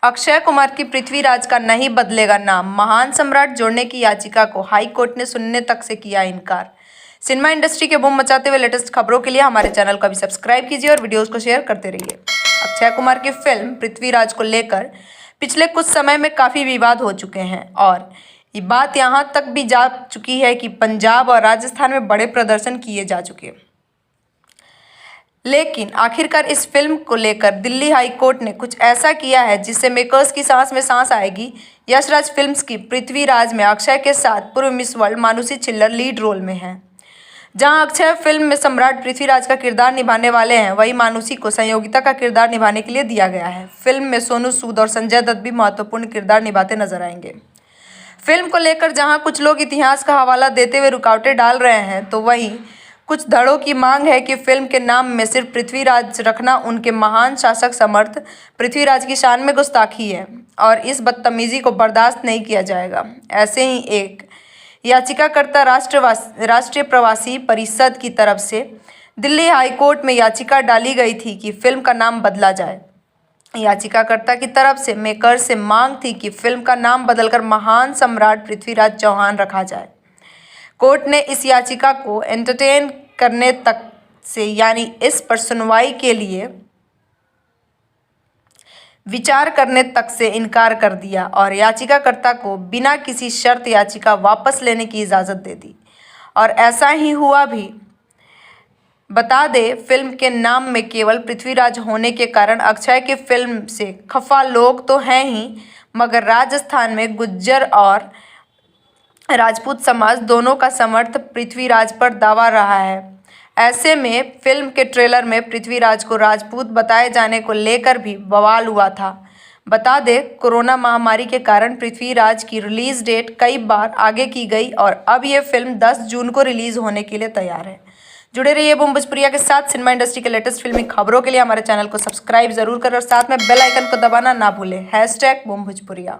अक्षय कुमार की पृथ्वीराज का नहीं बदलेगा नाम, महान सम्राट जोड़ने की याचिका को हाई कोर्ट ने सुनने तक से किया इनकार। सिनेमा इंडस्ट्री के बूम मचाते हुए लेटेस्ट खबरों के लिए हमारे चैनल को अभी सब्सक्राइब कीजिए और वीडियोस को शेयर करते रहिए। अक्षय कुमार की फिल्म पृथ्वीराज को लेकर पिछले कुछ समय में काफ़ी विवाद हो चुके हैं और ये बात यहाँ तक भी जा चुकी है कि पंजाब और राजस्थान में बड़े प्रदर्शन किए जा चुके हैं। लेकिन आखिरकार इस फिल्म को लेकर दिल्ली हाई कोर्ट ने कुछ ऐसा किया है जिससे मेकर्स की सांस में सांस आएगी। यशराज फिल्म्स की पृथ्वीराज में अक्षय के साथ पूर्व miss world Manushi Chhillar lead role में हैं। जहां अक्षय फिल्म में सम्राट पृथ्वीराज का किरदार निभाने वाले हैं, वहीं मानुषी को संयोगिता का किरदार निभाने के लिए दिया गया है। फिल्म में सोनू सूद और संजय दत्त भी महत्वपूर्ण किरदार निभाते नजर आएंगे। फिल्म को लेकर जहां कुछ लोग इतिहास का हवाला देते हुए रुकावटें डाल रहे हैं, तो वहीं कुछ धड़ों की मांग है कि फिल्म के नाम में सिर्फ पृथ्वीराज रखना उनके महान शासक समर्थ पृथ्वीराज की शान में गुस्ताखी है और इस बदतमीजी को बर्दाश्त नहीं किया जाएगा। ऐसे ही एक याचिकाकर्ता राष्ट्रीय प्रवासी परिषद की तरफ से दिल्ली हाई कोर्ट में याचिका डाली गई थी कि फिल्म का नाम बदला जाए। याचिकाकर्ता की तरफ से मेकर से मांग थी कि फिल्म का नाम बदलकर महान सम्राट पृथ्वीराज चौहान रखा जाए। कोर्ट ने इस याचिका को एंटरटेन करने तक से यानी इस पर सुनवाई के लिए विचार करने तक से इनकार कर दिया और याचिकाकर्ता को बिना किसी शर्त याचिका वापस लेने की इजाज़त दे दी और ऐसा ही हुआ भी। बता दें, फिल्म के नाम में केवल पृथ्वीराज होने के कारण अक्षय की फिल्म से खफा लोग तो हैं ही, मगर राजस्थान में गुज्जर और राजपूत समाज दोनों का समर्थन पृथ्वीराज पर दावा रहा है। ऐसे में फिल्म के ट्रेलर में पृथ्वीराज को राजपूत बताए जाने को लेकर भी बवाल हुआ था। बता दें, कोरोना महामारी के कारण पृथ्वीराज की रिलीज डेट कई बार आगे की गई और अब ये फिल्म 10 जून को रिलीज होने के लिए तैयार है। जुड़े रहिए बूम भोजपुरिया के साथ। सिनेमा इंडस्ट्री के लेटेस्ट फिल्मी खबरों के लिए हमारे चैनल को सब्सक्राइब जरूर करें और साथ में बेल आइकन को दबाना ना भूलें। #बूम भोजपुरिया।